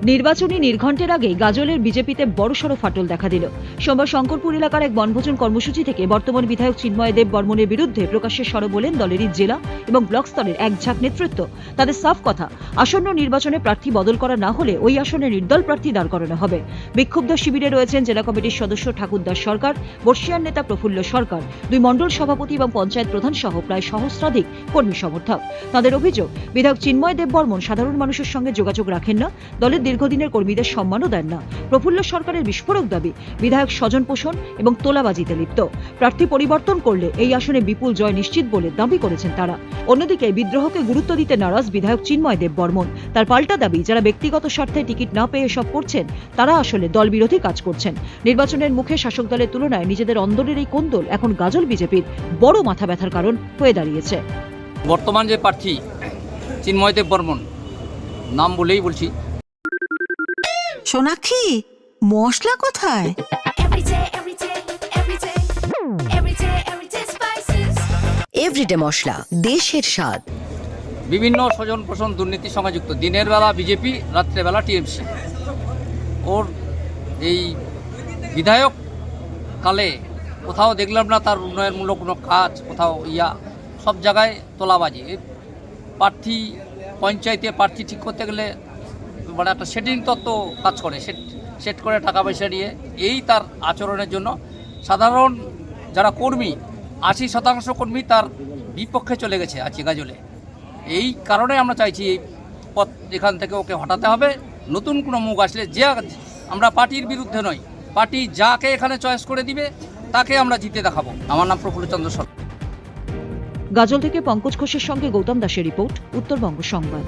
নির্বাচনী নির্ঘণ্টের আগেই গাজলের বিজেপিতে বড়সড় ফাটল দেখা দিল। সোমবার শঙ্করপুর এলাকার এক বনভোজন কর্মসূচি থেকে বর্তমান বিধায়ক চিন্ময় দেব বর্মনের বিরুদ্ধে প্রকাশ্যে সরব হলেন দলেরই জেলা এবং ব্লক স্তরের এক ঝাঁক নেতৃত্ব। তাদের সাফ কথা, আসন্ন নির্বাচনে প্রার্থী বদল করা না হলে ওই আসনে নির্দল প্রার্থী দাঁড় করানো হবে। বিক্ষুব্ধ শিবিরে রয়েছেন জেলা কমিটির সদস্য ঠাকুরদাস সরকার, বর্ষিয়ান নেতা প্রফুল্ল সরকার, দুই মণ্ডল সভাপতি এবং পঞ্চায়েত প্রধান সহ প্রায় সহস্রাধিক কর্মী সমর্থক। তাদের অভিযোগ, বিধায়ক চিন্ময় দেব বর্মন সাধারণ মানুষের সঙ্গে যোগাযোগ রাখেন না, দলের দীর্ঘদিনের কর্মীদের সম্মানও দেন না। প্রফুল্ল সরকারের বিস্ফোরক দাবি, বিধায়ক স্বজন পোষণ এবং তোলাবাজিতে লিপ্ত। প্রার্থী পরিবর্তন করলে এই আসনে বিপুল জয় নিশ্চিত বলে দাবি করেছেন তারা। অন্যদিকে বিদ্রোহকে গুরুত্ব দিতে নারাজ বিধায়ক চিন্ময় দেব বর্মন। তার পাল্টা দাবি, যারা ব্যক্তিগত স্বার্থে টিকিট না পেয়ে এসব করছেন তারা আসলে দল বিরোধী কাজ করছেন। নির্বাচনের মুখে শাসক দলের তুলনায় নিজেদের অন্দরের এই কোন্দল এখন গাজল বিজেপির বড় মাথা ব্যথার কারণ হয়ে দাঁড়িয়েছে। বর্তমান যে প্রার্থী চিন্ময় দেব বর্মন, নাম বলেই বলছি। সোনাক্ষী, মশলা কোথায়? এভরিডে মশলা, দেশের স্বাদ। বিভিন্ন স্বজন পোষণ দুর্নীতির সঙ্গে যুক্ত। দিনের বেলা বিজেপি, রাত্রেবেলা টিএমসি। ওর এই বিধায়ক কালে কোথাও দেখলাম না তার উন্নয়নমূলক কোনো কাজ, কোথাও সব জায়গায় তোলাবাজি। এই প্রার্থী, পঞ্চায়েতে প্রার্থী ঠিক করতে গেলে মানে একটা সেটিং তত্ত্ব কাজ করে, সেট করে টাকা পয়সা নিয়ে। এই তার আচরণের জন্য সাধারণ যারা কর্মী, 80% কর্মী তার বিপক্ষে চলে গেছে আছে গাজলে। এই কারণে আমরা চাইছি এই পথ এখান থেকে ওকে হটাতে হবে। নতুন কোনো মুখ আসলে, যে আমরা পার্টির বিরুদ্ধে নই, পার্টি যাকে এখানে চয়েস করে দিবে তাকে আমরা জিতে দেখাবো। আমার নাম প্রফুল্লচন্দ্র সরকার। গাজল থেকে পঙ্কজ ঘোষের সঙ্গে গৌতম দাসের রিপোর্ট, উত্তরবঙ্গ সংবাদ।